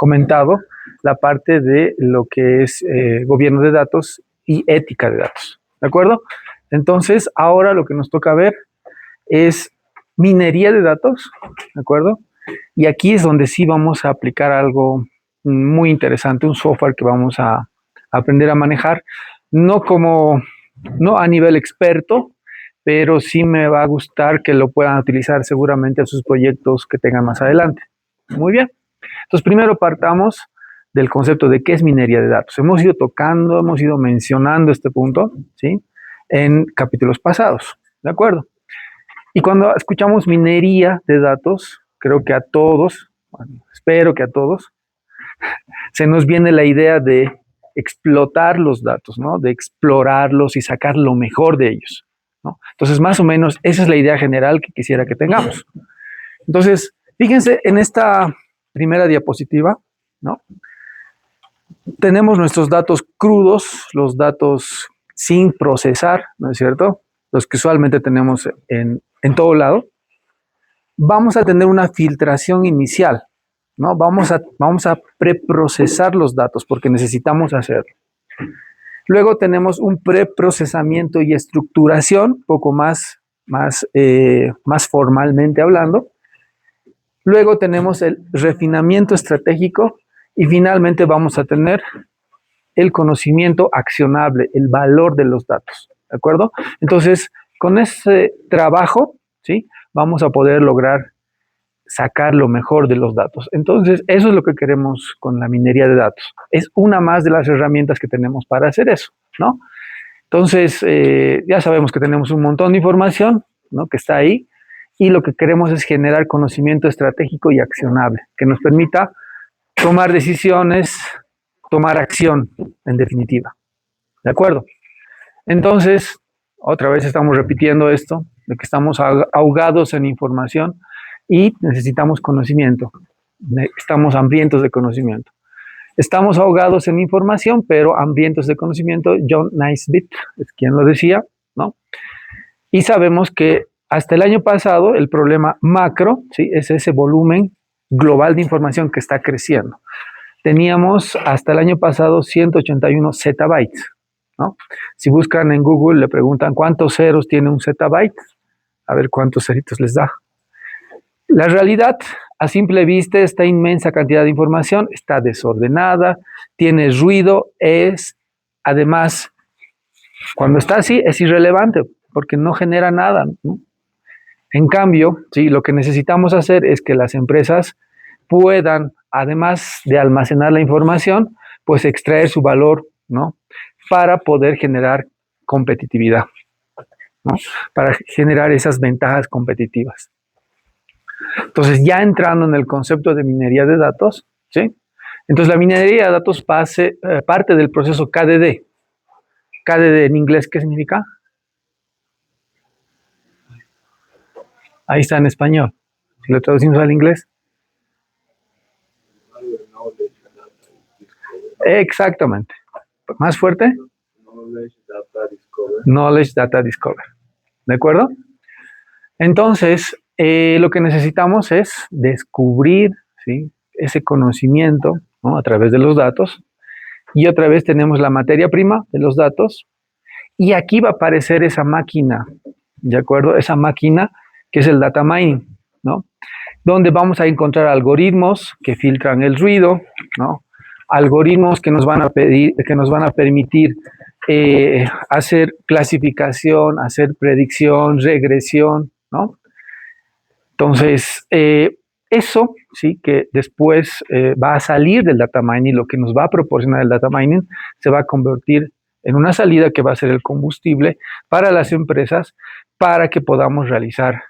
comentado la parte de lo que es gobierno de datos y ética de datos, ¿de acuerdo? Entonces, ahora lo que nos toca ver es minería de datos, ¿de acuerdo? Y aquí es donde sí vamos a aplicar algo muy interesante, un software que vamos a aprender a manejar, no a nivel experto, pero sí me va a gustar que lo puedan utilizar seguramente en sus proyectos que tengan más adelante. Muy bien. Entonces, primero partamos del concepto de qué es minería de datos. Hemos ido tocando, hemos ido mencionando este punto, ¿sí? En capítulos pasados, ¿de acuerdo? Y cuando escuchamos minería de datos, creo que a todos, bueno, espero que a todos, se nos viene la idea de explotar los datos, ¿no? De explorarlos y sacar lo mejor de ellos, ¿no? Entonces, más o menos, esa es la idea general que quisiera que tengamos. Entonces, fíjense en esta primera diapositiva, ¿no? Tenemos nuestros datos crudos, los datos sin procesar, ¿no es cierto? Los que usualmente tenemos en todo lado. Vamos a tener una filtración inicial, ¿no? Vamos a preprocesar los datos porque necesitamos hacerlo. Luego tenemos un preprocesamiento y estructuración, poco más formalmente hablando. Luego tenemos el refinamiento estratégico y finalmente vamos a tener el conocimiento accionable, el valor de los datos, ¿de acuerdo? Entonces, con ese trabajo, ¿sí? Vamos a poder lograr sacar lo mejor de los datos. Entonces, eso es lo que queremos con la minería de datos. Es una más de las herramientas que tenemos para hacer eso, ¿no? Entonces, ya sabemos que tenemos un montón de información, ¿no? Que está ahí, y lo que queremos es generar conocimiento estratégico y accionable, que nos permita tomar decisiones, tomar acción, en definitiva. ¿De acuerdo? Entonces, otra vez estamos repitiendo esto, de que estamos ahogados en información y necesitamos conocimiento. Estamos hambrientos de conocimiento. Estamos ahogados en información, pero hambrientos de conocimiento. John Naisbitt es quien lo decía, ¿no? Y sabemos que hasta el año pasado el problema macro, ¿sí? Es ese volumen global de información que está creciendo. Teníamos hasta el año pasado 181 zettabytes, ¿no? Si buscan en Google, le preguntan cuántos ceros tiene un zettabyte, a ver cuántos ceritos les da. La realidad, a simple vista, esta inmensa cantidad de información está desordenada, tiene ruido, además, cuando está así, es irrelevante, porque no genera nada, ¿no? En cambio, sí, lo que necesitamos hacer es que las empresas puedan, además de almacenar la información, pues extraer su valor, ¿no? Para poder generar competitividad, ¿no? Para generar esas ventajas competitivas. Entonces, ya entrando en el concepto de minería de datos, ¿sí? Entonces, la minería de datos parte del proceso KDD. KDD en inglés, ¿qué significa? Ahí está en español. Si lo traducimos al inglés. Exactamente. ¿Más fuerte? Knowledge Data Discover. ¿De acuerdo? Entonces, lo que necesitamos es descubrir, ¿sí? Ese conocimiento, ¿no? A través de los datos. Y otra vez tenemos la materia prima de los datos. Y aquí va a aparecer esa máquina, ¿de acuerdo? Esa máquina que es el data mining, ¿no? Donde vamos a encontrar algoritmos que filtran el ruido, ¿no? Algoritmos que nos van a permitir hacer clasificación, hacer predicción, regresión, ¿no? Entonces, eso, sí, que después va a salir del data mining, lo que nos va a proporcionar el data mining, se va a convertir en una salida que va a ser el combustible para las empresas para que podamos realizar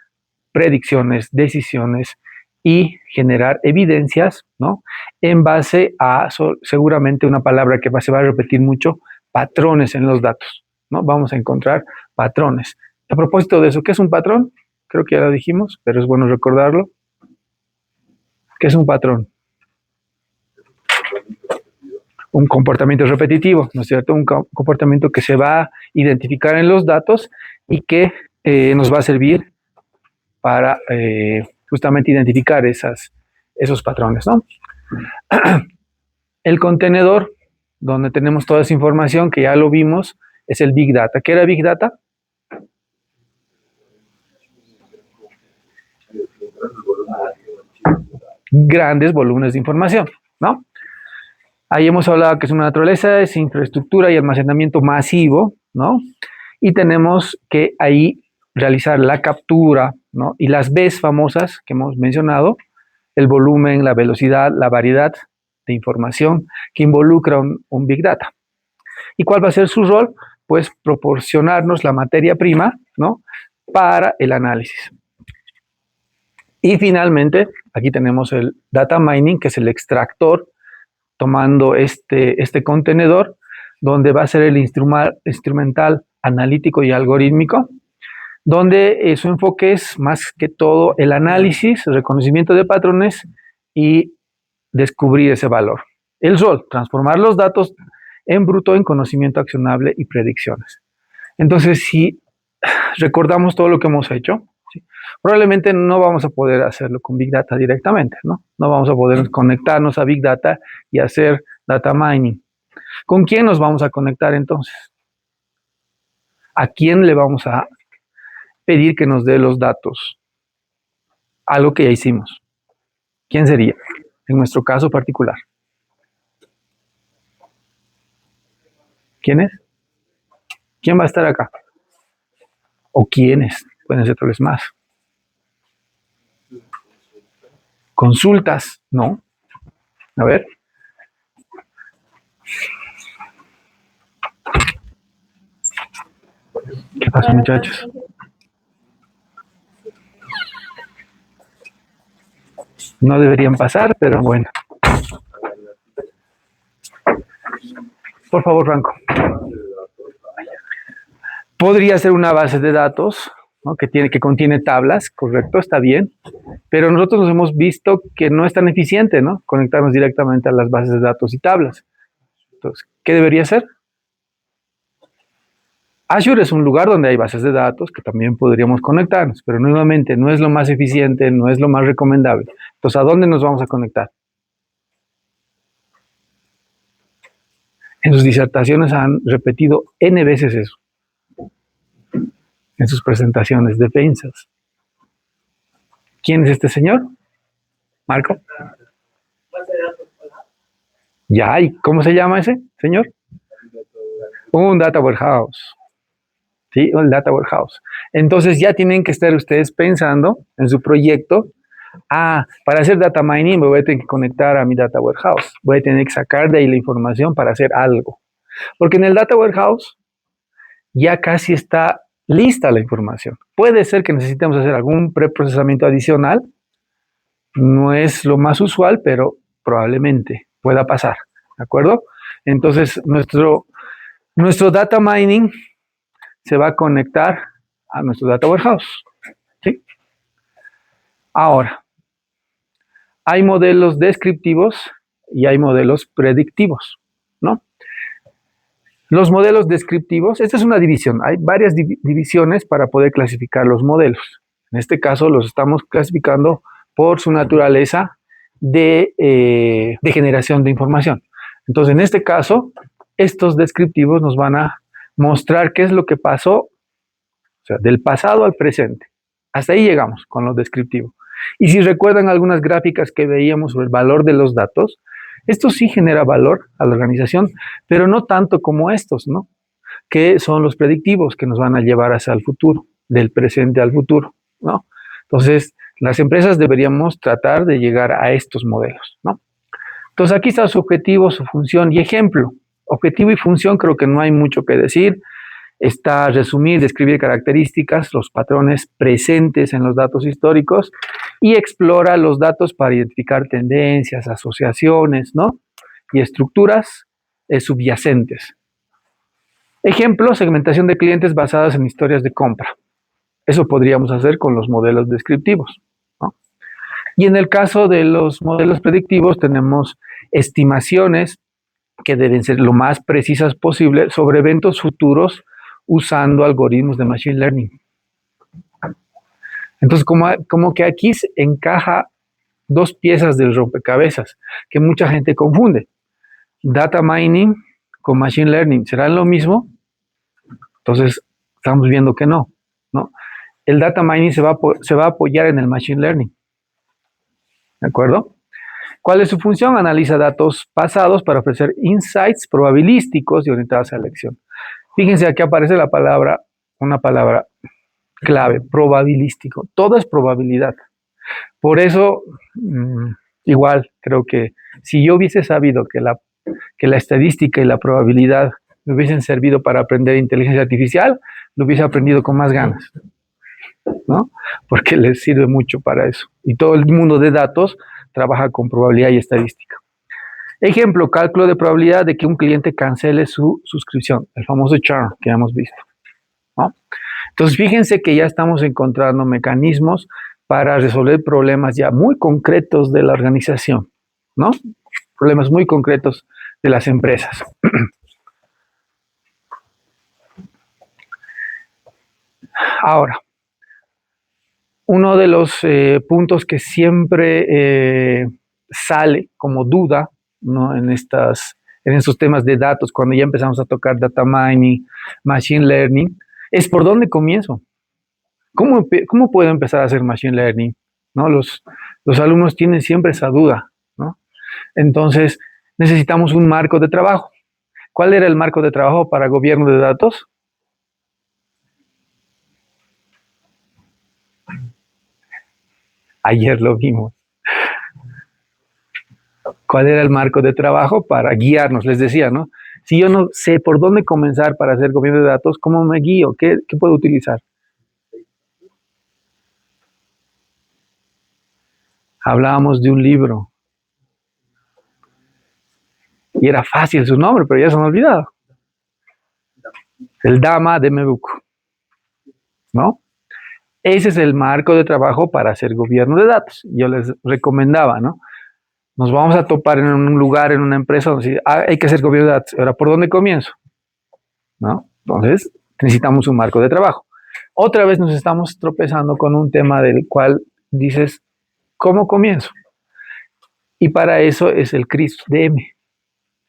predicciones, decisiones y generar evidencias, ¿no? En base a seguramente una palabra que se va a repetir mucho, patrones en los datos, ¿no? Vamos a encontrar patrones. A propósito de eso, ¿qué es un patrón? Creo que ya lo dijimos, pero es bueno recordarlo. ¿Qué es un patrón? Un comportamiento repetitivo, ¿no es cierto? Un comportamiento que se va a identificar en los datos y que nos va a servir para justamente identificar esos patrones, ¿no? El contenedor, donde tenemos toda esa información, que ya lo vimos, es el Big Data. ¿Qué era Big Data? Grandes volúmenes de información, ¿no? Ahí hemos hablado que es una naturaleza, es infraestructura y almacenamiento masivo, ¿no? Y tenemos que ahí realizar la captura, ¿no? Y las Bs famosas que hemos mencionado, el volumen, la velocidad, la variedad de información que involucra un Big Data. ¿Y cuál va a ser su rol? Pues proporcionarnos la materia prima, ¿no? Para el análisis. Y finalmente, aquí tenemos el data mining, que es el extractor, tomando este contenedor, donde va a ser el instrumental analítico y algorítmico, donde su enfoque es más que todo el análisis, el reconocimiento de patrones y descubrir ese valor. El rol, transformar los datos en bruto en conocimiento accionable y predicciones. Entonces, si recordamos todo lo que hemos hecho, ¿sí? Probablemente no vamos a poder hacerlo con Big Data directamente, ¿no? No vamos a poder conectarnos a Big Data y hacer data mining. ¿Con quién nos vamos a conectar entonces? ¿A quién le vamos a pedir que nos dé los datos? Algo que ya hicimos. ¿Quién sería? En nuestro caso particular. ¿Quién es? ¿Quién va a estar acá? ¿O quiénes? Pueden ser tal vez más. Consultas, ¿no? A ver. ¿Qué pasa, muchachos? No deberían pasar, pero bueno. Por favor, Franco. Podría ser una base de datos, ¿no? que contiene tablas, correcto, está bien, pero nosotros nos hemos visto que no es tan eficiente, ¿no? Conectarnos directamente a las bases de datos y tablas. Entonces, ¿qué debería ser? Azure es un lugar donde hay bases de datos que también podríamos conectarnos, pero nuevamente no es lo más eficiente, no es lo más recomendable. Entonces, ¿a dónde nos vamos a conectar? En sus disertaciones han repetido N veces eso. En sus presentaciones, defensas. ¿Quién es este señor? ¿Marco? Ya, ¿y cómo se llama ese señor? Un data warehouse. ¿Sí? Un data warehouse. Entonces ya tienen que estar ustedes pensando en su proyecto. Para hacer data mining me voy a tener que conectar a mi data warehouse. Voy a tener que sacar de ahí la información para hacer algo. Porque en el data warehouse ya casi está lista la información. Puede ser que necesitemos hacer algún preprocesamiento adicional. No es lo más usual, pero probablemente pueda pasar. ¿De acuerdo? Entonces, nuestro data mining se va a conectar a nuestro data warehouse. ¿Sí? Ahora, hay modelos descriptivos y hay modelos predictivos, ¿no? Los modelos descriptivos, esta es una división, hay varias divisiones para poder clasificar los modelos. En este caso los estamos clasificando por su naturaleza de generación de información. Entonces, en este caso, estos descriptivos nos van a mostrar qué es lo que pasó, o sea, del pasado al presente. Hasta ahí llegamos con lo descriptivo. Y si recuerdan algunas gráficas que veíamos sobre el valor de los datos, esto sí genera valor a la organización, pero no tanto como estos, ¿no? Que son los predictivos que nos van a llevar hacia el futuro, del presente al futuro, ¿no? Entonces, las empresas deberíamos tratar de llegar a estos modelos, ¿no? Entonces, aquí está su objetivo, su función y ejemplo. Objetivo y función creo que no hay mucho que decir. Está resumir, describir características, los patrones presentes en los datos históricos y explora los datos para identificar tendencias, asociaciones, ¿no? Y estructuras subyacentes. Ejemplo, segmentación de clientes basadas en historias de compra. Eso podríamos hacer con los modelos descriptivos, ¿no? Y en el caso de los modelos predictivos tenemos estimaciones que deben ser lo más precisas posible sobre eventos futuros usando algoritmos de Machine Learning. Entonces, como que aquí encaja dos piezas del rompecabezas que mucha gente confunde. Data mining con machine learning, ¿serán lo mismo? Entonces, estamos viendo que no, ¿no? El data mining se va a apoyar en el machine learning, ¿de acuerdo? ¿Cuál es su función? Analiza datos pasados para ofrecer insights probabilísticos y orientados a la elección. Fíjense, aquí aparece una palabra clave, probabilístico. Todo es probabilidad. Por eso, igual, creo que si yo hubiese sabido que la estadística y la probabilidad me hubiesen servido para aprender inteligencia artificial, lo hubiese aprendido con más ganas, ¿no? Porque les sirve mucho para eso. Y todo el mundo de datos trabaja con probabilidad y estadística. Ejemplo, cálculo de probabilidad de que un cliente cancele su suscripción, el famoso churn que hemos visto, ¿no? Entonces, fíjense que ya estamos encontrando mecanismos para resolver problemas ya muy concretos de la organización, ¿no? Problemas muy concretos de las empresas. Ahora, uno de los puntos que siempre sale como duda, ¿no? en estos temas de datos, cuando ya empezamos a tocar data mining, machine learning, es por dónde comienzo. ¿Cómo puedo empezar a hacer machine learning? ¿No? Los alumnos tienen siempre esa duda, ¿no? Entonces, necesitamos un marco de trabajo. ¿Cuál era el marco de trabajo para gobierno de datos? Ayer lo vimos. ¿Cuál era el marco de trabajo para guiarnos? Les decía, ¿no? Si yo no sé por dónde comenzar para hacer gobierno de datos, ¿cómo me guío? ¿Qué puedo utilizar? Hablábamos de un libro y era fácil su nombre, pero ya se me ha olvidado. El Dama de Mebuco, ¿no? Ese es el marco de trabajo para hacer gobierno de datos. Yo les recomendaba, ¿no? Nos vamos a topar en un lugar, en una empresa donde hay que hacer gobierno de datos. Ahora, ¿por dónde comienzo? ¿No? Entonces, necesitamos un marco de trabajo. Otra vez nos estamos tropezando con un tema del cual dices, ¿cómo comienzo? Y para eso es el CRISP-DM,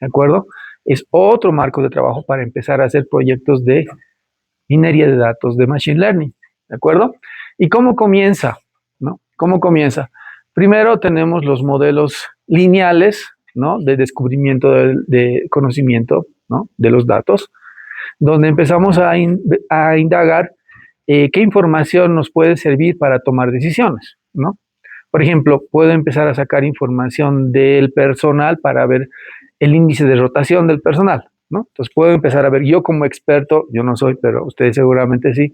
¿de acuerdo? Es otro marco de trabajo para empezar a hacer proyectos de minería de datos, de machine learning, ¿de acuerdo? ¿Y cómo comienza? ¿No? ¿Cómo comienza? Primero tenemos los modelos lineales, ¿no? De descubrimiento de conocimiento, ¿no? De los datos, donde empezamos a indagar qué información nos puede servir para tomar decisiones, ¿no? Por ejemplo, puedo empezar a sacar información del personal para ver el índice de rotación del personal, ¿no? Entonces puedo empezar a ver, yo como experto, yo no soy, pero ustedes seguramente sí,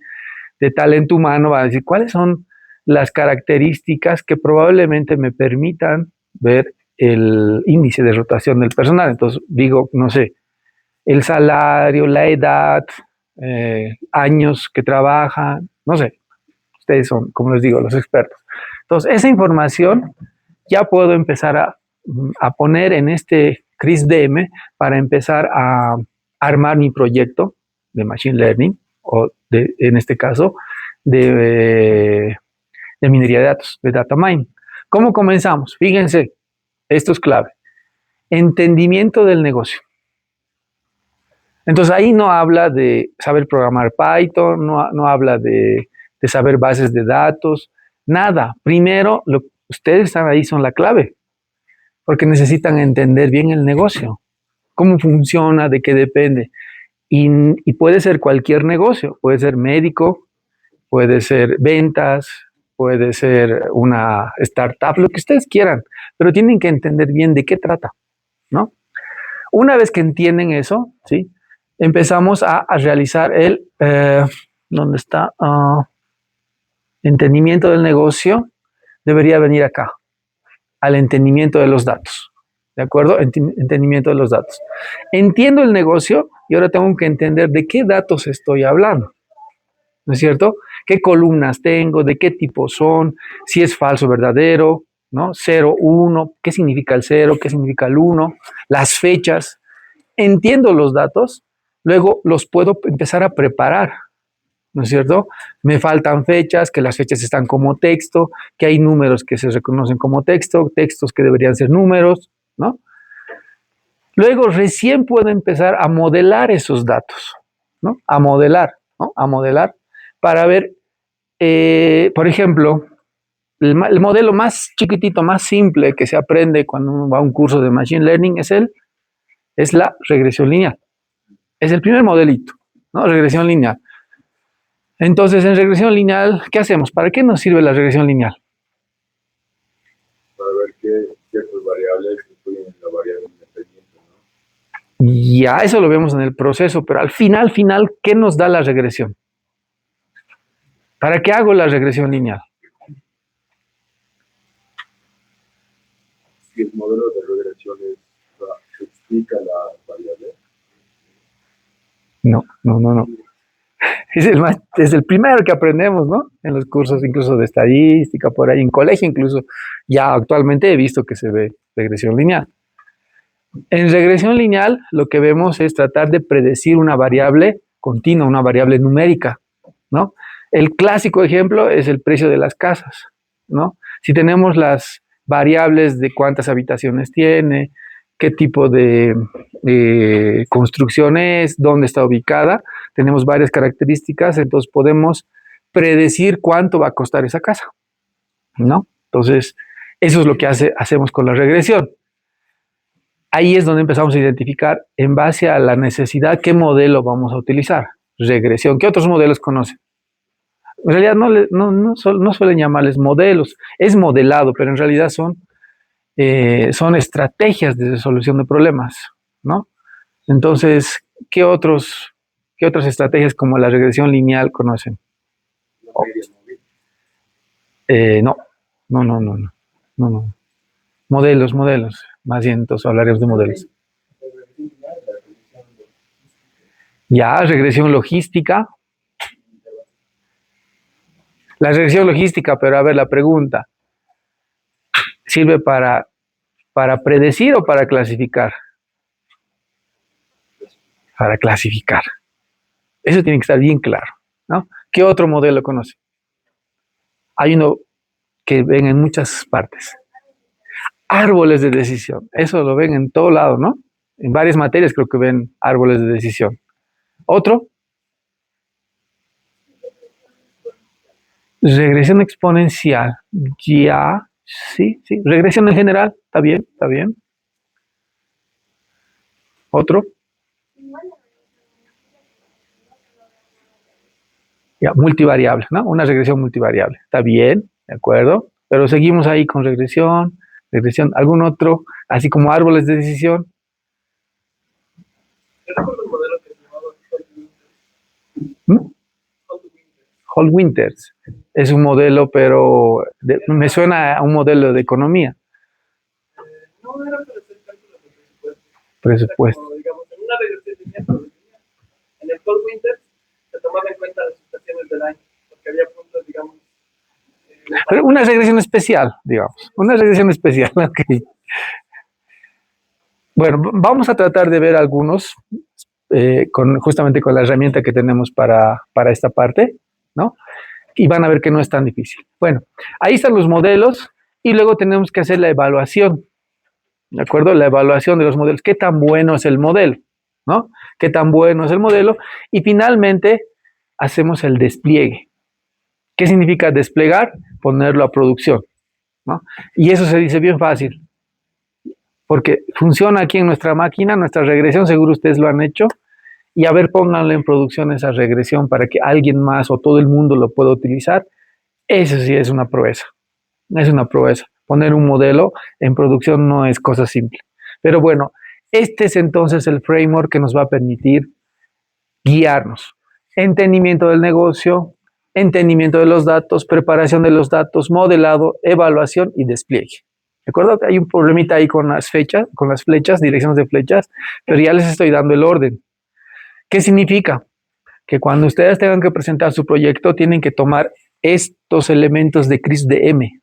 de talento humano, va a decir cuáles son las características que probablemente me permitan ver el índice de rotación del personal. Entonces digo, no sé, el salario, la edad, años que trabajan, no sé, ustedes son, como les digo, los expertos. Entonces, esa información ya puedo empezar a poner en este CRISP-DM para empezar a armar mi proyecto de Machine Learning, o en este caso, de minería de datos, de data mining. ¿Cómo comenzamos? Fíjense, esto es clave. Entendimiento del negocio. Entonces ahí no habla de saber programar Python, no habla de saber bases de datos, nada. Primero, ustedes están ahí, son la clave, porque necesitan entender bien el negocio, cómo funciona, de qué depende. Y puede ser cualquier negocio, puede ser médico, puede ser ventas, puede ser una startup, lo que ustedes quieran, pero tienen que entender bien de qué trata, ¿no? Una vez que entienden eso, ¿sí? Empezamos a realizar ¿dónde está? Entendimiento del negocio, debería venir acá, al entendimiento de los datos, ¿de acuerdo? Entendimiento de los datos. Entiendo el negocio y ahora tengo que entender de qué datos estoy hablando, ¿no es cierto? ¿Qué columnas tengo? ¿De qué tipo son? Si es falso, verdadero, ¿no? 0, 1, ¿qué significa el 0? ¿Qué significa el 1? Las fechas. Entiendo los datos, luego los puedo empezar a preparar, ¿no es cierto? Me faltan fechas, que las fechas están como texto, que hay números que se reconocen como texto, textos que deberían ser números, ¿no? Luego recién puedo empezar a modelar esos datos, ¿no? A modelar, ¿no? A modelar para ver, por ejemplo, el modelo más chiquitito, más simple que se aprende cuando uno va a un curso de Machine Learning es la regresión lineal. Es el primer modelito, ¿no? Regresión lineal. Entonces, en regresión lineal, ¿qué hacemos? ¿Para qué nos sirve la regresión lineal? Para ver qué ciertas variables influyen en la variable independiente, ¿no? Ya eso lo vemos en el proceso, pero al final, ¿qué nos da la regresión? ¿Para qué hago la regresión lineal? Si el modelo de regresiones explica la variable. No. Es el primero que aprendemos, ¿no? En los cursos incluso de estadística, por ahí, en colegio incluso, ya actualmente he visto que se ve regresión lineal. En regresión lineal lo que vemos es tratar de predecir una variable continua, una variable numérica, ¿no? El clásico ejemplo es el precio de las casas, ¿no? Si tenemos las variables de cuántas habitaciones tiene, qué tipo de construcción es, dónde está ubicada, tenemos varias características, entonces podemos predecir cuánto va a costar esa casa, ¿no? Entonces, eso es lo que hacemos con la regresión. Ahí es donde empezamos a identificar en base a la necesidad qué modelo vamos a utilizar. Regresión. ¿Qué otros modelos conocen? En realidad no suelen llamarles modelos, es modelado, pero en realidad son estrategias de resolución de problemas, ¿no? Entonces, qué otras estrategias como la regresión lineal conocen? La media móvil. No, no. Modelos. Más bien, entonces hablaremos de modelos. Ya, regresión logística. La regresión logística, pero a ver la pregunta, ¿sirve para predecir o para clasificar? Para clasificar. Eso tiene que estar bien claro, ¿no? ¿Qué otro modelo conoce? Hay uno que ven en muchas partes. Árboles de decisión. Eso lo ven en todo lado, ¿no? En varias materias creo que ven árboles de decisión. Otro, regresión exponencial. Ya, sí. Regresión en general, está bien. Otro, ya, multivariable, ¿no? Una regresión multivariable. Está bien, de acuerdo. Pero seguimos ahí con regresión, algún otro, así como árboles de decisión. ¿Mm? Hall Winters es un modelo, pero me suena a un modelo de economía. No era para hacer cálculos de Presupuesto. como, digamos, en una regresión lineal, en el Cold Winter se tomaba en cuenta las estaciones del año, porque había puntos, digamos. Pero una regresión especial, digamos. Una regresión especial, ok. Bueno, vamos a tratar de ver algunos, justamente con la herramienta que tenemos para esta parte, ¿no? Y van a ver que no es tan difícil. Bueno, ahí están los modelos y luego tenemos que hacer la evaluación, ¿de acuerdo? La evaluación de los modelos. ¿Qué tan bueno es el modelo? ¿No? ¿Qué tan bueno es el modelo? Y finalmente hacemos el despliegue. ¿Qué significa desplegar? Ponerlo a producción, ¿no? Y eso se dice bien fácil, porque funciona aquí en nuestra máquina, nuestra regresión, seguro ustedes lo han hecho, y a ver, pónganle en producción esa regresión para que alguien más o todo el mundo lo pueda utilizar. Eso sí es una proeza. Es una proeza. Poner un modelo en producción no es cosa simple. Pero bueno, este es entonces el framework que nos va a permitir guiarnos. Entendimiento del negocio, entendimiento de los datos, preparación de los datos, modelado, evaluación y despliegue. ¿De acuerdo? Hay un problemita ahí con las flechas, direcciones de flechas, pero ya les estoy dando el orden. ¿Qué significa? Que cuando ustedes tengan que presentar su proyecto, tienen que tomar estos elementos de CRISP de M.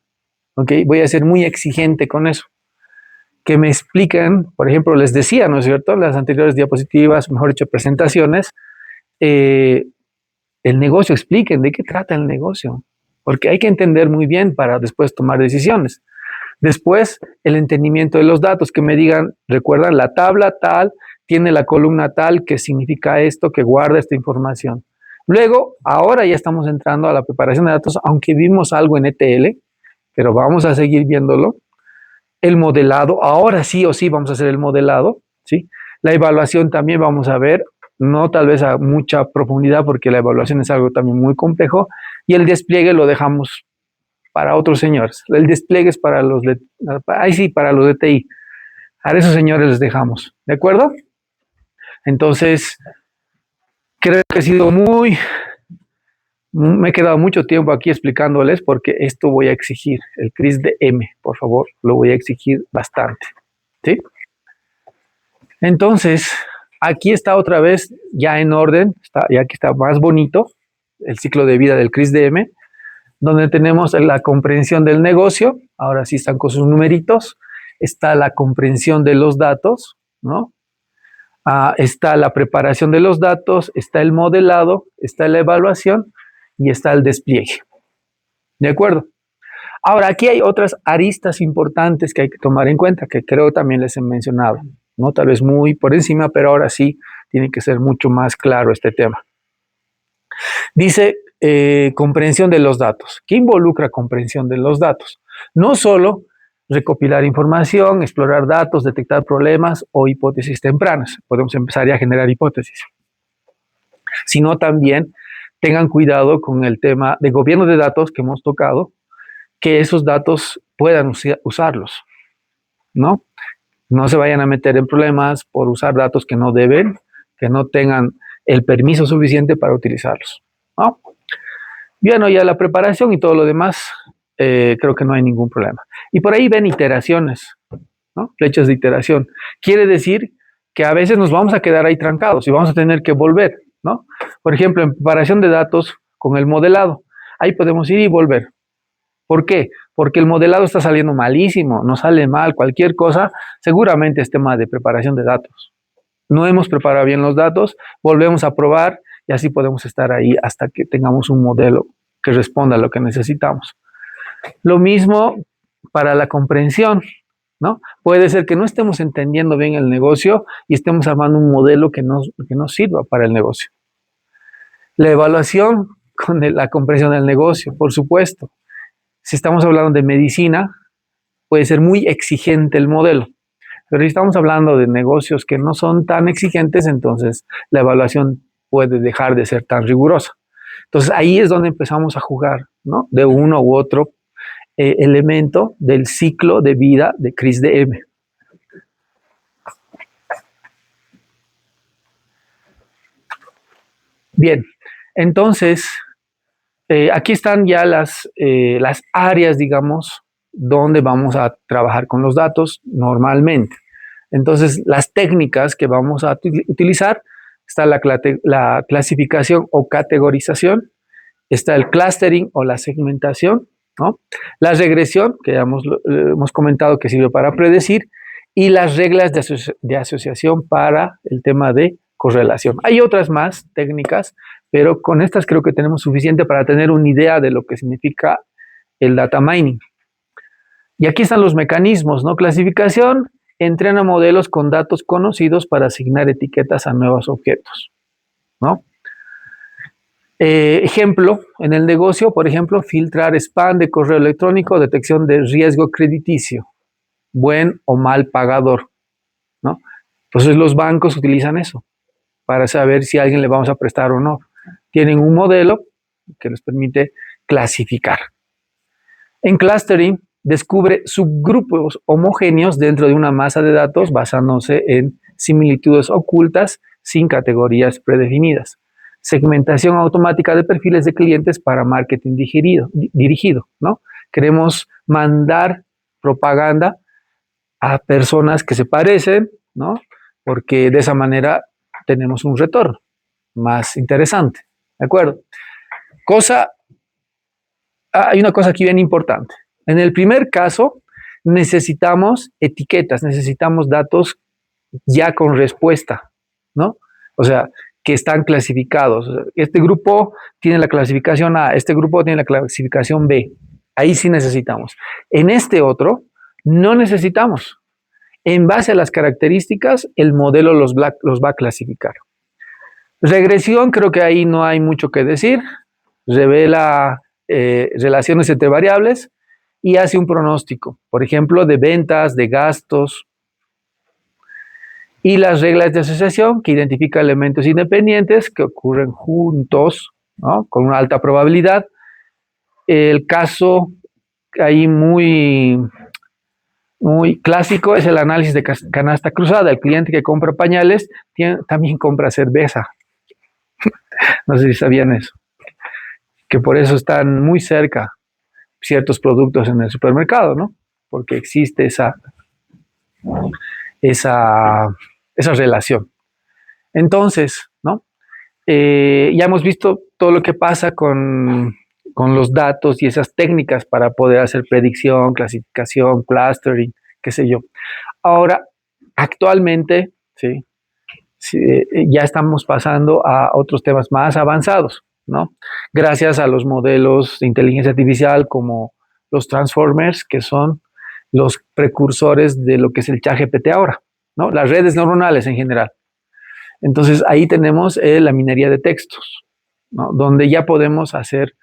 ¿Ok? Voy a ser muy exigente con eso. Que me expliquen, por ejemplo, les decía, ¿no es cierto? Las anteriores diapositivas, mejor dicho, presentaciones, el negocio, expliquen de qué trata el negocio, porque hay que entender muy bien para después tomar decisiones. Después, el entendimiento de los datos, que me digan, recuerdan, la tabla tal tiene la columna tal, que significa esto, que guarda esta información. Luego, ahora ya estamos entrando a la preparación de datos, aunque vimos algo en ETL, pero vamos a seguir viéndolo. El modelado, ahora sí o sí vamos a hacer el modelado, ¿sí? La evaluación también vamos a ver, no tal vez a mucha profundidad, porque la evaluación es algo también muy complejo, y el despliegue lo dejamos para otros señores. El despliegue es para los de, ahí sí, para los de TI. A esos señores les dejamos, ¿de acuerdo? Entonces, creo que he sido me he quedado mucho tiempo aquí explicándoles, porque esto voy a exigir, el CRIS de M, por favor, lo voy a exigir bastante, ¿sí? Entonces, aquí está otra vez ya en orden, y aquí está más bonito el ciclo de vida del CRIS de M, donde tenemos la comprensión del negocio, ahora sí están con sus numeritos, está la comprensión de los datos, ¿no? Está la preparación de los datos, está el modelado, está la evaluación y está el despliegue. ¿De acuerdo? Ahora, aquí hay otras aristas importantes que hay que tomar en cuenta, que creo también les he mencionado, ¿no? Tal vez muy por encima, pero ahora sí tiene que ser mucho más claro este tema. Dice comprensión de los datos. ¿Qué involucra comprensión de los datos? No solo recopilar información, explorar datos, detectar problemas o hipótesis tempranas. Podemos empezar ya a generar hipótesis. Sino también tengan cuidado con el tema de gobierno de datos que hemos tocado, que esos datos puedan usarlos, ¿no? No se vayan a meter en problemas por usar datos que no deben, que no tengan el permiso suficiente para utilizarlos, ¿no? Bueno, ya la preparación y todo lo demás, creo que no hay ningún problema. Y por ahí ven iteraciones, ¿no? Flechas de iteración. Quiere decir que a veces nos vamos a quedar ahí trancados y vamos a tener que volver, ¿no? Por ejemplo, en preparación de datos con el modelado, ahí podemos ir y volver. ¿Por qué? Porque el modelado está saliendo malísimo, no sale mal, cualquier cosa, seguramente es tema de preparación de datos. No hemos preparado bien los datos, volvemos a probar y así podemos estar ahí hasta que tengamos un modelo que responda a lo que necesitamos. Lo mismo para la comprensión, ¿no? Puede ser que no estemos entendiendo bien el negocio y estemos armando un modelo que no sirva para el negocio. La evaluación con la comprensión del negocio, por supuesto. Si estamos hablando de medicina, puede ser muy exigente el modelo. Pero si estamos hablando de negocios que no son tan exigentes, entonces la evaluación puede dejar de ser tan rigurosa. Entonces ahí es donde empezamos a jugar, ¿no? De uno u otro elemento del ciclo de vida de CRIS de M. Bien, entonces aquí están ya las áreas, digamos, donde vamos a trabajar con los datos normalmente. Entonces, las técnicas que vamos a utilizar, está la clasificación o categorización, está el clustering o la segmentación, ¿no? La regresión, que ya hemos comentado que sirve para predecir, y las reglas de asociación para el tema de correlación. Hay otras más técnicas, pero con estas creo que tenemos suficiente para tener una idea de lo que significa el data mining. Y aquí están los mecanismos, ¿no? Clasificación, entrena modelos con datos conocidos para asignar etiquetas a nuevos objetos, ¿no? Ejemplo, en el negocio, por ejemplo, filtrar spam de correo electrónico, detección de riesgo crediticio, buen o mal pagador, ¿no? Entonces los bancos utilizan eso para saber si a alguien le vamos a prestar o no. Tienen un modelo que les permite clasificar. En clustering, descubre subgrupos homogéneos dentro de una masa de datos basándose en similitudes ocultas sin categorías predefinidas. Segmentación automática de perfiles de clientes para marketing dirigido, ¿no? Queremos mandar propaganda a personas que se parecen, ¿no? Porque de esa manera tenemos un retorno más interesante, ¿de acuerdo? Hay una cosa aquí bien importante. En el primer caso, necesitamos etiquetas, necesitamos datos ya con respuesta, ¿no? O sea, que están clasificados. Este grupo tiene la clasificación A, este grupo tiene la clasificación B. Ahí sí necesitamos. En este otro, no necesitamos. En base a las características, el modelo los va a clasificar. Regresión, creo que ahí no hay mucho que decir. Revela relaciones entre variables y hace un pronóstico, por ejemplo, de ventas, de gastos. Y las reglas de asociación, que identifica elementos independientes que ocurren juntos, ¿no?, con una alta probabilidad. El caso ahí muy clásico es el análisis de canasta cruzada. El cliente que compra pañales también compra cerveza. No sé si sabían eso. Que por eso están muy cerca ciertos productos en el supermercado, ¿no? Porque existe esa relación. Entonces, ¿no? Ya hemos visto todo lo que pasa con los datos y esas técnicas para poder hacer predicción, clasificación, clustering, qué sé yo. Ahora, actualmente, ¿sí? Ya estamos pasando a otros temas más avanzados, ¿no? Gracias a los modelos de inteligencia artificial como los transformers, que son los precursores de lo que es el ChatGPT ahora, ¿no? Las redes neuronales en general. Entonces, ahí tenemos la minería de textos, ¿no?, donde ya podemos hacer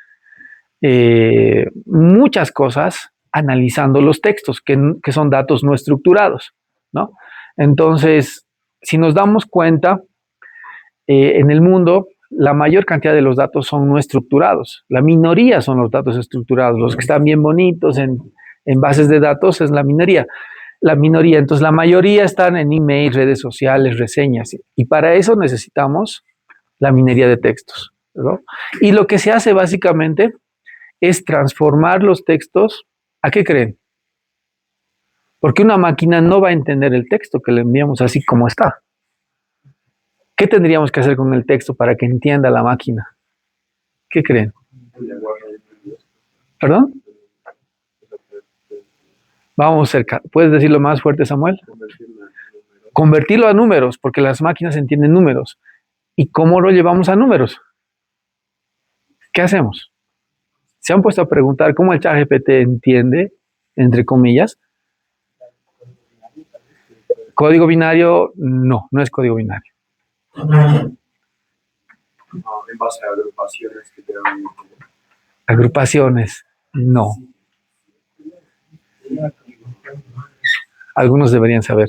muchas cosas analizando los textos, que son datos no estructurados, ¿no? Entonces, si nos damos cuenta, en el mundo, la mayor cantidad de los datos son no estructurados. La minoría son los datos estructurados. Los que están bien bonitos en bases de datos es la minoría. Entonces, la mayoría están en email, redes sociales, reseñas. Y para eso necesitamos la minería de textos, ¿no? Y lo que se hace básicamente es transformar los textos. ¿A qué creen? Porque una máquina no va a entender el texto que le enviamos así como está. ¿Qué tendríamos que hacer con el texto para que entienda la máquina? ¿Qué creen? ¿Perdón? Vamos cerca. ¿Puedes decirlo más fuerte, Samuel? Convertirlo a números, porque las máquinas entienden números. ¿Y cómo lo llevamos a números? ¿Qué hacemos? ¿Se han puesto a preguntar cómo el ChatGPT entiende, entre comillas? ¿Código binario? No, no es código binario. En base a agrupaciones que te dan. Agrupaciones, no. Algunos deberían saber.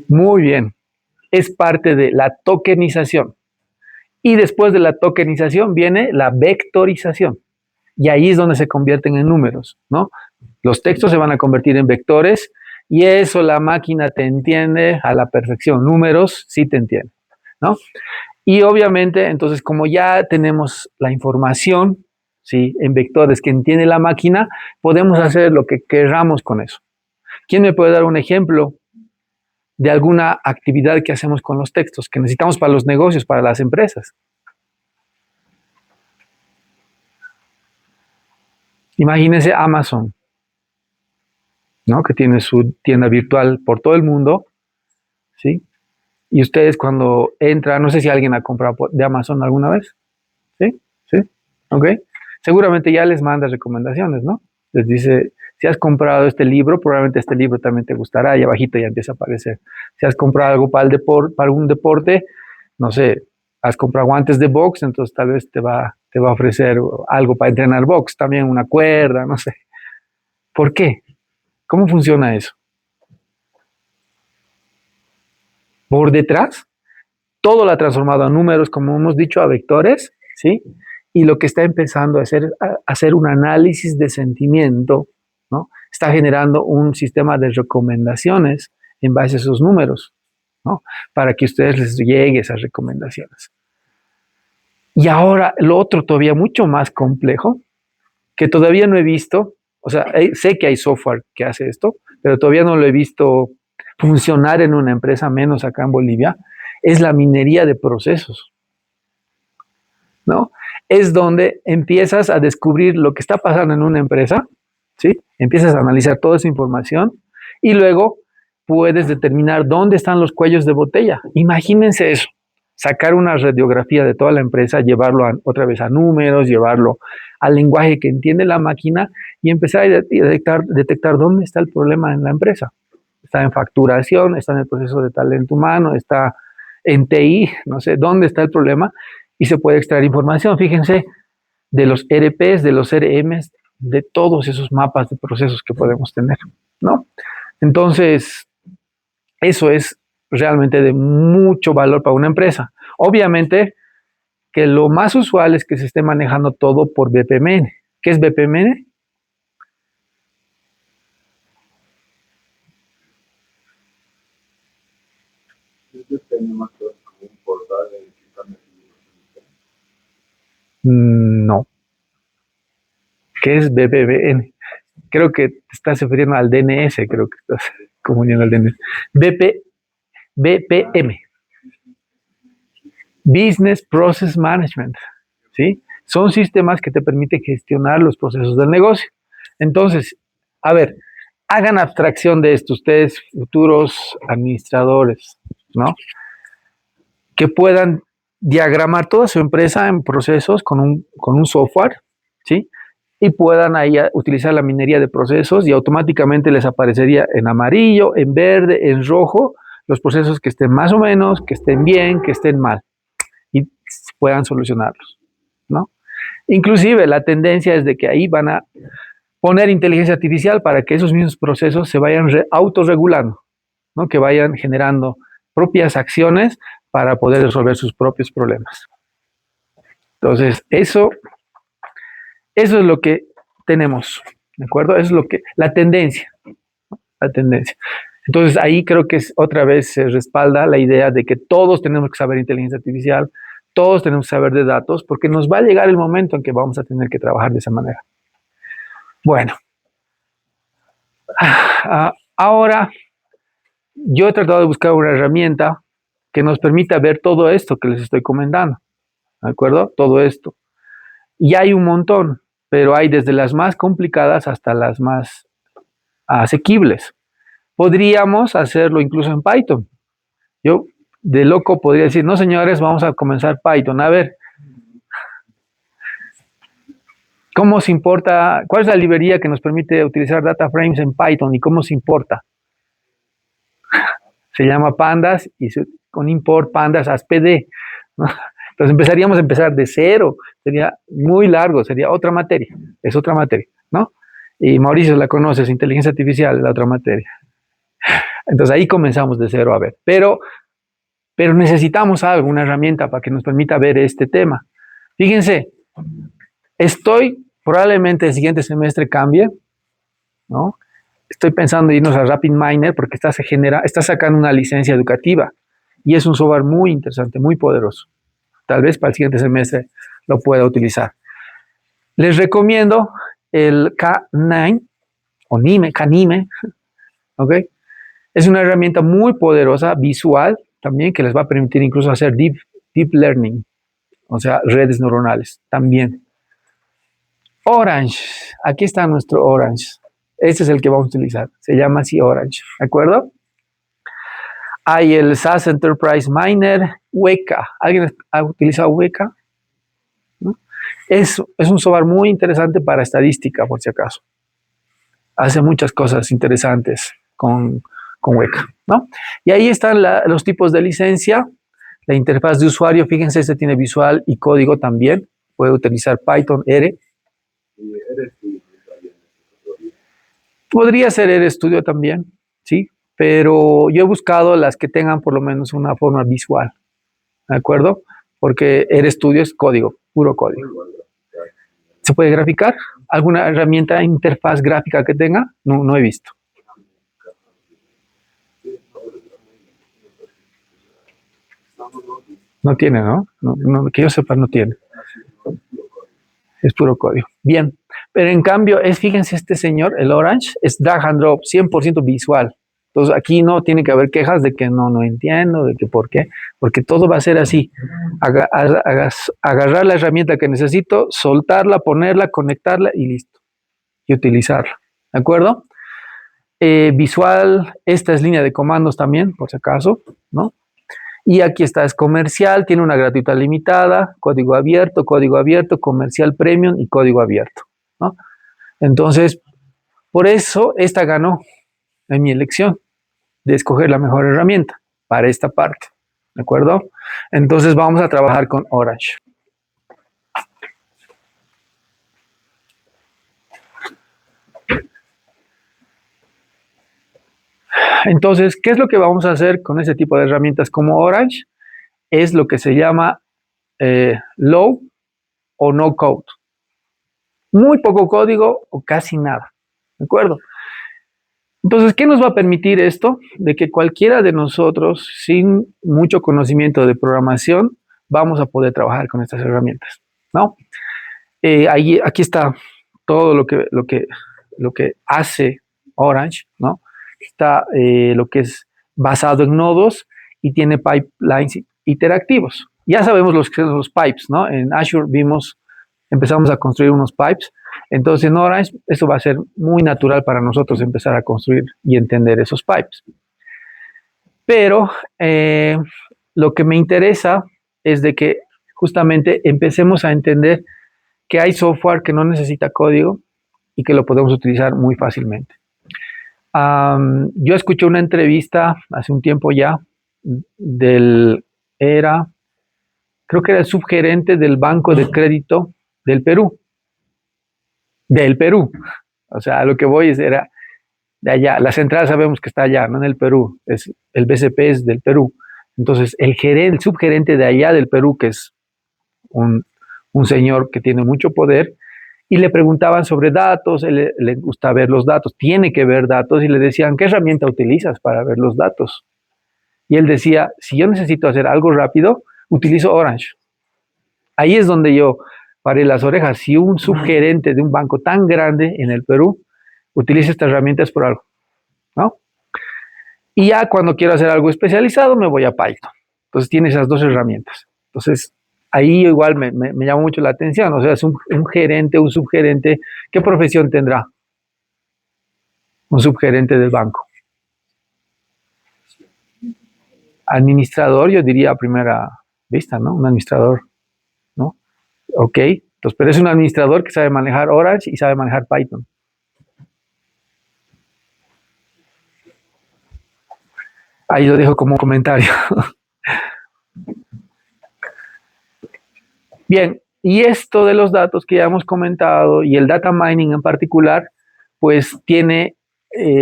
Muy bien. Es parte de la tokenización. Y después de la tokenización viene la vectorización. Y ahí es donde se convierten en números, ¿no? Los textos se van a convertir en vectores y eso la máquina te entiende a la perfección. Números sí te entiende, ¿no? Y obviamente, entonces, como ya tenemos la información, ¿sí?, en vectores que entiende la máquina, podemos hacer lo que queramos con eso. ¿Quién me puede dar un ejemplo de alguna actividad que hacemos con los textos, que necesitamos para los negocios, para las empresas? Imagínense Amazon, ¿no?, que tiene su tienda virtual por todo el mundo, ¿sí? Y ustedes cuando entran, no sé si alguien ha comprado de Amazon alguna vez, ¿sí? ¿Sí? ¿Ok? Seguramente ya les manda recomendaciones, ¿no? Les dice, si has comprado este libro, probablemente este libro también te gustará, y abajito ya empieza a aparecer. Si has comprado algo para un deporte, no sé, has comprado guantes de box, entonces tal vez te va a ofrecer algo para entrenar box, también una cuerda, no sé. ¿Por qué? ¿Cómo funciona eso? Por detrás, todo lo ha transformado a números, como hemos dicho, a vectores, ¿sí? Y lo que está empezando a hacer un análisis de sentimiento, ¿no? Está generando un sistema de recomendaciones en base a esos números, ¿no?, para que a ustedes les llegue esas recomendaciones. Y ahora, lo otro todavía mucho más complejo, que todavía no he visto, o sea, sé que hay software que hace esto, pero todavía no lo he visto funcionar en una empresa, menos acá en Bolivia, es la minería de procesos, ¿no? Es donde empiezas a descubrir lo que está pasando en una empresa, ¿sí? Empiezas a analizar toda esa información y luego puedes determinar dónde están los cuellos de botella. Imagínense eso, sacar una radiografía de toda la empresa, llevarlo otra vez a números, llevarlo al lenguaje que entiende la máquina y empezar a detectar dónde está el problema en la empresa. Está en facturación, está en el proceso de talento humano, está en TI, no sé, dónde está el problema y se puede extraer información. Fíjense, de los ERPs, de los CRMs, de todos esos mapas de procesos que podemos tener, ¿no? Entonces, eso es realmente de mucho valor para una empresa. Obviamente que lo más usual es que se esté manejando todo por BPMN. ¿Qué es BPMN? Tenemos como un portal en el que están metidos. No. ¿Qué es BPMN? Creo que te estás refiriendo al DNS, creo que estás comunicando al DNS. BPM. Business Process Management, ¿sí? Son sistemas que te permiten gestionar los procesos del negocio. Entonces, a ver, hagan abstracción de esto ustedes, futuros administradores, ¿no? Que puedan diagramar toda su empresa en procesos con un software, ¿sí? Y puedan ahí utilizar la minería de procesos y automáticamente les aparecería en amarillo, en verde, en rojo, los procesos que estén más o menos, que estén bien, que estén mal y puedan solucionarlos, ¿no? Inclusive la tendencia es de que ahí van a poner inteligencia artificial para que esos mismos procesos se vayan autorregulando, ¿no? Que vayan generando propias acciones para poder resolver sus propios problemas. Entonces, eso es lo que tenemos, ¿de acuerdo? Eso es lo que, la tendencia. Entonces, ahí creo que otra vez se respalda la idea de que todos tenemos que saber inteligencia artificial, todos tenemos que saber de datos, porque nos va a llegar el momento en que vamos a tener que trabajar de esa manera. Bueno, ahora yo he tratado de buscar una herramienta que nos permita ver todo esto que les estoy comentando, ¿de acuerdo? Todo esto. Y hay un montón, pero hay desde las más complicadas hasta las más asequibles. Podríamos hacerlo incluso en Python. Yo de loco podría decir, no señores, vamos a comenzar Python. A ver, ¿cómo se importa? ¿Cuál es la librería que nos permite utilizar data frames en Python y cómo se importa? Se llama pandas y con import pandas ASPD, ¿no? Entonces empezaríamos a empezar de cero, sería muy largo, sería otra materia, es otra materia, ¿no? Y Mauricio la conoce, es inteligencia artificial, la otra materia. Entonces ahí comenzamos de cero a ver, pero necesitamos alguna herramienta para que nos permita ver este tema. Fíjense, probablemente el siguiente semestre cambie, ¿no? Estoy pensando en irnos a RapidMiner porque está sacando una licencia educativa y es un software muy interesante, muy poderoso. Tal vez para el siguiente semestre lo pueda utilizar. Les recomiendo el K9 o Kanime, ¿ok? Es una herramienta muy poderosa, visual también, que les va a permitir incluso hacer deep learning, o sea, redes neuronales también. Orange, aquí está nuestro Orange. Este es el que vamos a utilizar, se llama así Orange, ¿de acuerdo? Hay el SAS Enterprise Miner, Weka. ¿Alguien ha utilizado Weka? ¿No? Es un software muy interesante para estadística, por si acaso. Hace muchas cosas interesantes con Weka, ¿no? Y ahí están los tipos de licencia. La interfaz de usuario, fíjense, este tiene visual y código también. Puede utilizar Python, R. Podría ser RStudio también, ¿sí? Pero yo he buscado las que tengan por lo menos una forma visual, ¿de acuerdo? Porque RStudio es código, puro código. ¿Se puede graficar? ¿Alguna herramienta interfaz gráfica que tenga? No he visto. No tiene, ¿no? Que yo sepa, no tiene. Es puro código. Bien, pero en cambio, fíjense, este señor, el Orange, es drag and drop, 100% visual. Entonces aquí no tiene que haber quejas de que no entiendo, de que por qué, porque todo va a ser así. Agarrar la herramienta que necesito, soltarla, ponerla, conectarla y listo. Y utilizarla. ¿De acuerdo? Visual, esta es línea de comandos también, por si acaso, ¿no? Y aquí está, es comercial, tiene una gratuita limitada, código abierto, comercial premium y código abierto, ¿no? Entonces, por eso esta ganó en mi elección de escoger la mejor herramienta para esta parte, ¿de acuerdo? Entonces vamos a trabajar con Orange. Entonces, ¿qué es lo que vamos a hacer con ese tipo de herramientas como Orange? Es lo que se llama low o no code. Muy poco código o casi nada, ¿de acuerdo? Entonces, ¿qué nos va a permitir esto? De que cualquiera de nosotros, sin mucho conocimiento de programación, vamos a poder trabajar con estas herramientas, ¿no? Aquí está todo lo que hace Orange, ¿no? Está lo que es basado en nodos y tiene pipelines interactivos. Ya sabemos los pipes, ¿no? En Azure empezamos a construir unos pipes. Entonces en Orange eso va a ser muy natural para nosotros empezar a construir y entender esos pipes. Pero lo que me interesa es de que justamente empecemos a entender que hay software que no necesita código y que lo podemos utilizar muy fácilmente. Yo escuché una entrevista hace un tiempo ya creo que era el subgerente del Banco de Crédito del Perú. Del Perú. O sea, a lo que voy era de allá. La central sabemos que está allá, no en el Perú. El BCP es del Perú. Entonces, el subgerente de allá del Perú, que es un señor que tiene mucho poder, y le preguntaban sobre datos, él le gusta ver los datos, tiene que ver datos, y le decían, ¿qué herramienta utilizas para ver los datos? Y él decía, si yo necesito hacer algo rápido, utilizo Orange. Ahí es donde yo paré las orejas. Si un subgerente de un banco tan grande en el Perú utiliza estas herramientas por algo, ¿no? Y ya cuando quiero hacer algo especializado me voy a Python. Entonces tiene esas dos herramientas. Entonces ahí igual me llama mucho la atención. O sea, es un gerente, un subgerente. ¿Qué profesión tendrá un subgerente del banco? Administrador, yo diría a primera vista, ¿no? Un administrador, ¿no? Ok, entonces, pero es un administrador que sabe manejar Orange y sabe manejar Python. Ahí lo dejo como comentario. Bien, y esto de los datos que ya hemos comentado y el data mining en particular, pues tiene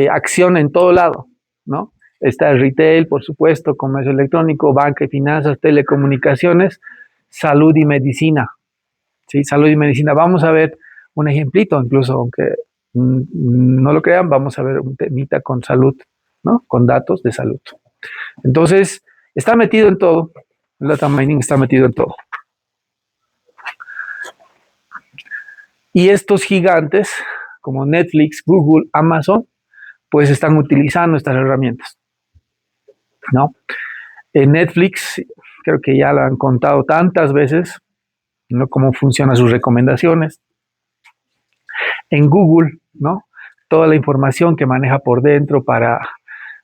acción en todo lado, ¿no? Está el retail, por supuesto, comercio electrónico, banca y finanzas, telecomunicaciones, salud y medicina. ¿Sí? Salud y medicina. Vamos a ver un ejemplito, incluso aunque no lo crean, vamos a ver un temita con salud, ¿no? Con datos de salud. Entonces, está metido en todo. El data mining está metido en todo. Y estos gigantes, como Netflix, Google, Amazon, pues están utilizando estas herramientas, ¿no? En Netflix, creo que ya lo han contado tantas veces, ¿no? Cómo funcionan sus recomendaciones. En Google, ¿no? Toda la información que maneja por dentro para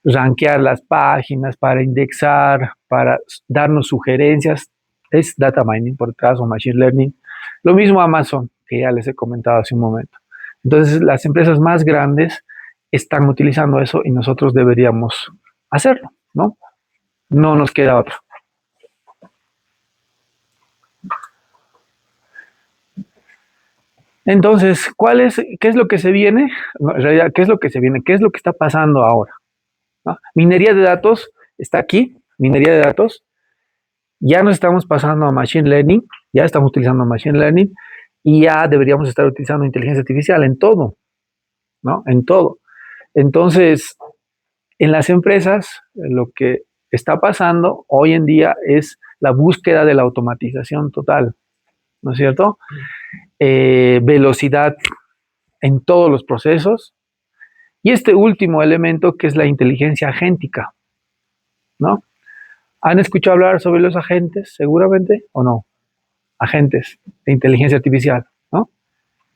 rankear las páginas, para indexar, para darnos sugerencias, es data mining por detrás o machine learning. Lo mismo Amazon, que ya les he comentado hace un momento. Entonces, las empresas más grandes están utilizando eso y nosotros deberíamos hacerlo, ¿no? No nos queda otra. Entonces, ¿qué es lo que se viene? En realidad, ¿qué es lo que se viene? ¿Qué es lo que está pasando ahora? ¿No? Minería de datos está aquí, minería de datos. Ya nos estamos pasando a Machine Learning, ya estamos utilizando Machine Learning y ya deberíamos estar utilizando inteligencia artificial en todo, ¿no? En todo. Entonces, en las empresas, lo que está pasando hoy en día es la búsqueda de la automatización total, ¿no es cierto? Velocidad en todos los procesos y este último elemento que es la inteligencia agéntica, ¿no? ¿Han escuchado hablar sobre los agentes, seguramente, o no? Agentes de inteligencia artificial, ¿no?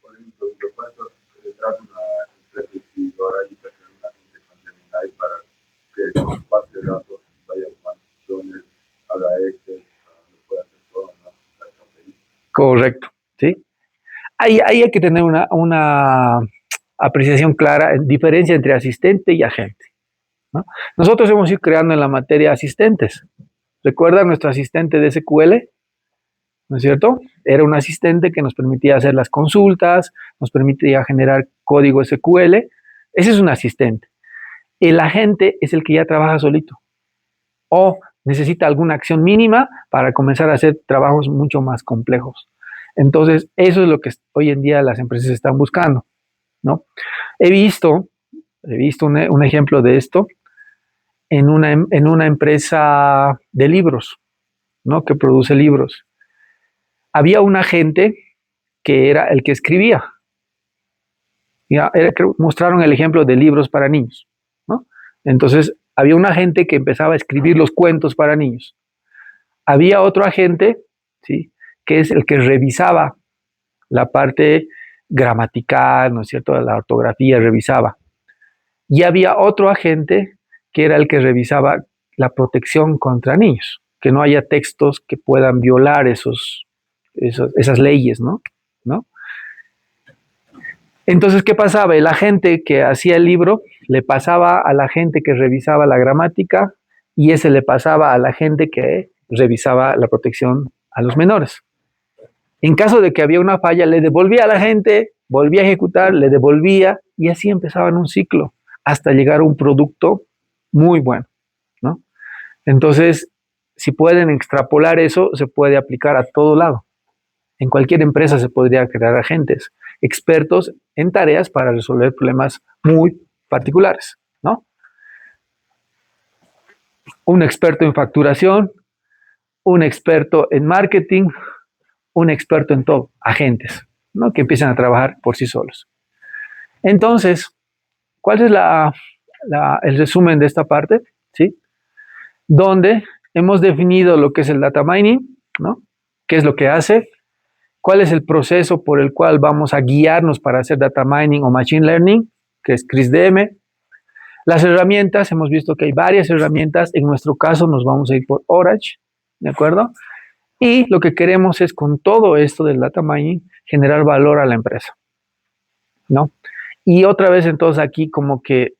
Por ejemplo, yo paso detrás de una empresa distribuidora y prefiero una de datos, vaya manipulaciones, haga Excel, lo puede hacer todo en la KPI. Correcto, ¿sí? Ahí hay que tener una apreciación clara, diferencia entre asistente y agente, ¿no? Nosotros hemos ido creando en la materia asistentes. ¿Recuerdan nuestro asistente de SQL? ¿No es cierto? Era un asistente que nos permitía hacer las consultas, nos permitía generar código SQL. Ese es un asistente. El agente es el que ya trabaja solito o necesita alguna acción mínima para comenzar a hacer trabajos mucho más complejos. Entonces, eso es lo que hoy en día las empresas están buscando, ¿no? He visto un ejemplo de esto en una empresa de libros, ¿no? Que produce libros. Había un agente que era el que escribía. Mostraron el ejemplo de libros para niños, ¿no? Entonces, había un agente que empezaba a escribir los cuentos para niños. Había otro agente, ¿sí? Que es el que revisaba la parte gramatical, ¿no es cierto? La ortografía revisaba. Y había otro agente que era el que revisaba la protección contra niños, que no haya textos que puedan violar esas leyes, ¿no? ¿No? Entonces, ¿qué pasaba? El agente que hacía el libro le pasaba a la gente que revisaba la gramática y ese le pasaba a la gente que revisaba la protección a los menores. En caso de que había una falla, le devolvía a la gente, volvía a ejecutar, le devolvía y así empezaban un ciclo hasta llegar a un producto muy bueno, ¿no? Entonces, si pueden extrapolar eso, se puede aplicar a todo lado. En cualquier empresa se podría crear agentes, expertos en tareas para resolver problemas muy particulares, ¿no? Un experto en facturación, un experto en marketing, un experto en todo, agentes, ¿no? Que empiezan a trabajar por sí solos. Entonces, ¿cuál es el resumen de esta parte? ¿Sí? Donde hemos definido lo que es el data mining, ¿no? ¿Qué es lo que hace? ¿Cuál es el proceso por el cual vamos a guiarnos para hacer data mining o machine learning? Que es CRISDM. Las herramientas, hemos visto que hay varias herramientas. En nuestro caso nos vamos a ir por Oracle, ¿de acuerdo? Y lo que queremos es con todo esto del data mining generar valor a la empresa, ¿no? Y otra vez entonces aquí como que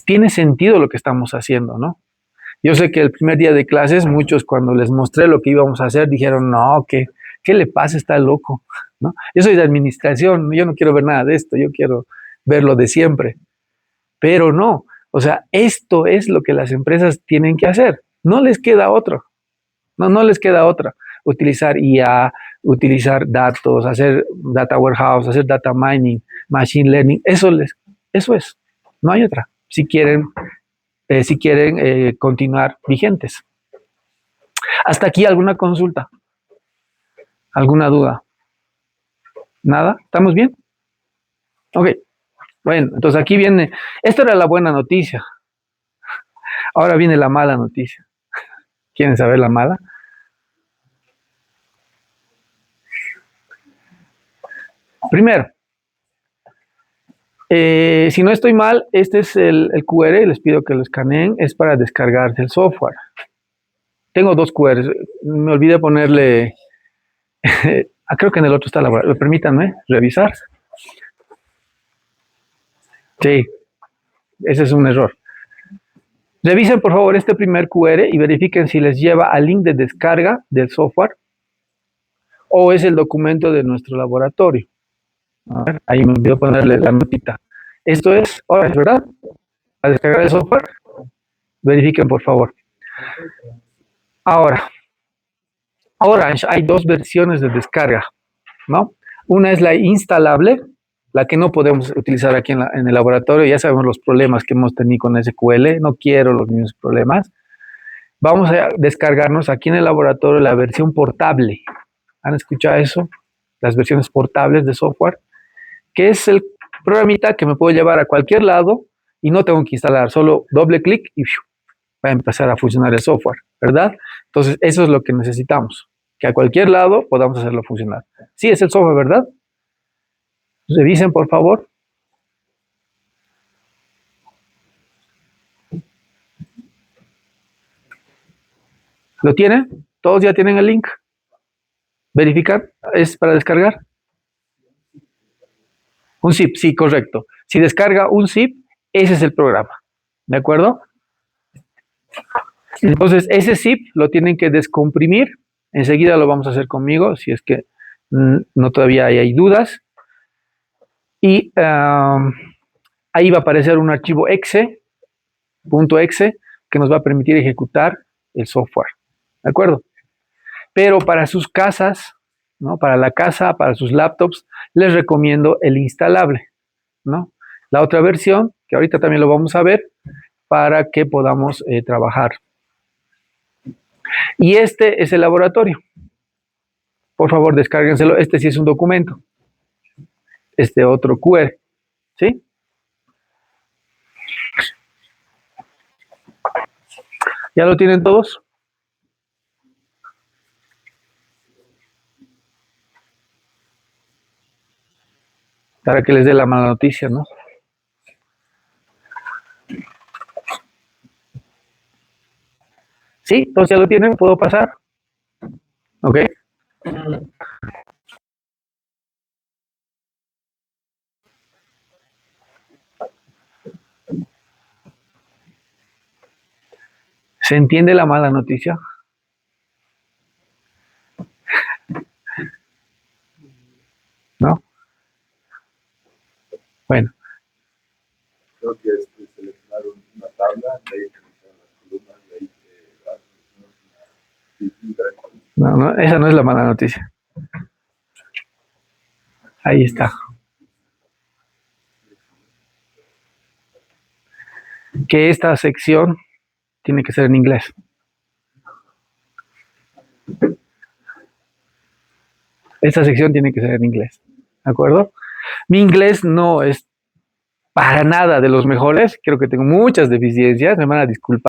tiene sentido lo que estamos haciendo, ¿no? Yo sé que el primer día de clases muchos cuando les mostré lo que íbamos a hacer dijeron, no, ¿qué le pasa? Está loco, ¿no? Yo soy de administración, yo no quiero ver nada de esto, yo quiero ver lo de siempre. Pero no, o sea, esto es lo que las empresas tienen que hacer. No les queda otro, no les queda otra. Utilizar IA, utilizar datos, hacer data warehouse, hacer data mining, machine learning, eso es, no hay otra. Si quieren continuar vigentes. Hasta aquí alguna consulta, alguna duda. ¿Nada? ¿Estamos bien? Ok. Bueno, entonces aquí viene, esto era la buena noticia. Ahora viene la mala noticia. ¿Quieren saber la mala? Primero, si no estoy mal, este es el QR, les pido que lo escaneen, es para descargarse el software. Tengo dos QRs, me olvidé ponerle, creo que en el otro está la, permítanme revisar. Sí, ese es un error. Revisen por favor este primer QR y verifiquen si les lleva al link de descarga del software o es el documento de nuestro laboratorio. A ver, ahí me olvidó ponerle la notita. Esto es Orange, ¿verdad? A descargar el software. Verifiquen por favor. Ahora, Orange hay dos versiones de descarga, ¿no? Una es la instalable, la que no podemos utilizar aquí en el laboratorio. Ya sabemos los problemas que hemos tenido con SQL. No quiero los mismos problemas. Vamos a descargarnos aquí en el laboratorio la versión portable. ¿Han escuchado eso? Las versiones portables de software, que es el programita que me puedo llevar a cualquier lado y no tengo que instalar, solo doble clic y va a empezar a funcionar el software, ¿verdad? Entonces, eso es lo que necesitamos, que a cualquier lado podamos hacerlo funcionar. Sí, es el software, ¿verdad? Revisen, por favor. ¿Lo tienen? ¿Todos ya tienen el link? ¿Verificar? ¿Es para descargar? Un zip, sí, correcto. Si descarga un zip, ese es el programa. ¿De acuerdo? Entonces, ese zip lo tienen que descomprimir. Enseguida lo vamos a hacer conmigo, si es que no todavía hay dudas. Y ahí va a aparecer un archivo .exe, que nos va a permitir ejecutar el software. ¿De acuerdo? Pero para sus casas, ¿no? Para la casa, para sus laptops, les recomiendo el instalable, ¿no? La otra versión, que ahorita también lo vamos a ver, para que podamos trabajar. Y este es el laboratorio. Por favor, descárguenselo. Este sí es un documento. Este otro QR, ¿sí? ¿Ya lo tienen todos? Para que les dé la mala noticia, ¿no? Sí, entonces ya lo tienen, ¿puedo pasar? Ok. ¿Se entiende la mala noticia? ¿No? Bueno. Creo que es seleccionar una tabla, de ahí seleccionar las columnas, de ahí No, no, esa no es la mala noticia. Ahí está. Que esta sección tiene que ser en inglés. Esta sección tiene que ser en inglés. ¿De acuerdo? Mi inglés no es para nada de los mejores. Creo que tengo muchas deficiencias. Me van a disculpar.